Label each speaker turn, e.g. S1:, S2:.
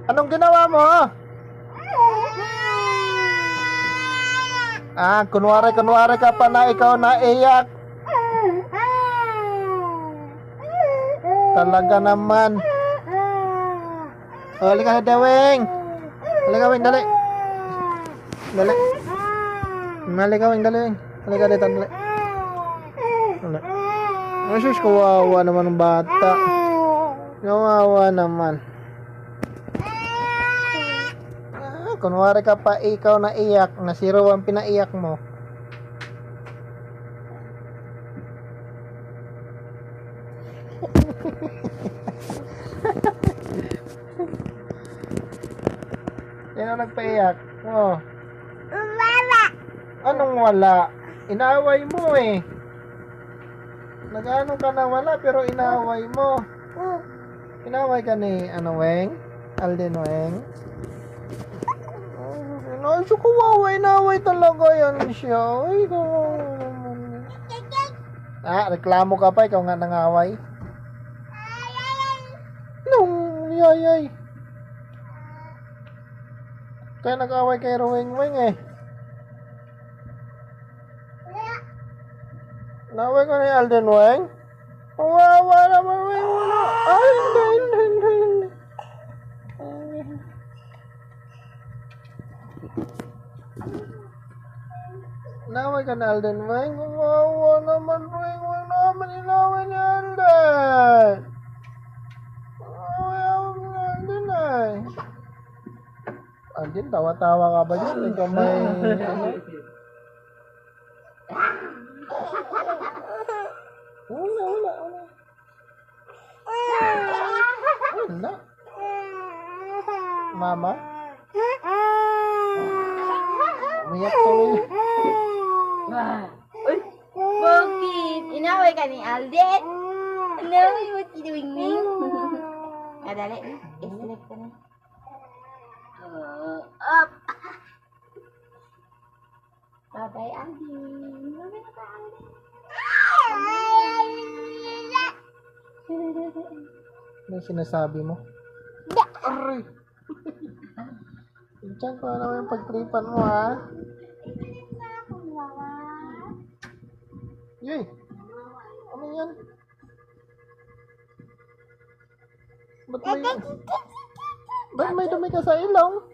S1: Anong ginawa mo? Kunwari ka pa na ikaw naiyak. Talaga naman. Oh, halika na, Dewing. Halika, Wing, dali. Dali. Halika, Wing, dali. Halika dito, dali. Dali. Ay, sus, kawawa naman ng bata. Kawawa naman. Kunwari ka pa ikaw na iyak, na si Ro ang pinaiyak mo. Yan ang nagpaiyak. Oh.
S2: Wala.
S1: Anong wala? Inaway mo eh. Nag-ano ka na wala pero inaway mo. Inaway ka ni Weng? Alden Weng? Ay, so kawawa, inaway talaga yan siya. Ay, kawawa naman. Reklamo ka pa, ikaw nga nangaway. Yay. Kaya nag-away kay Roweng Weng eh. Naway ka ni Alden Weng? Kawawa naman, Weng. Ay, hindi. Naway ka na Alden Weng? Kawawa naman, Weng. Weng naman inaway ni Alden. Kawawa ni Alden eh. Alden, tawa-tawa ka ba dyan? Ikaw may Wala. Wala. Mama? Umiyak tuloy.
S2: Uy, bakit? Inaway ka ni Alden? Hello, what you doing, Ming? Dali. Sleep ka na. Up! Bye-bye, Alden. Bye-bye na ka, Alden.
S1: Ano sinasabi mo? Aray! Diyan ko naman yung pagtripan mo, ha? Yay! Ano yan? Ba't may dumi ka sa ilong?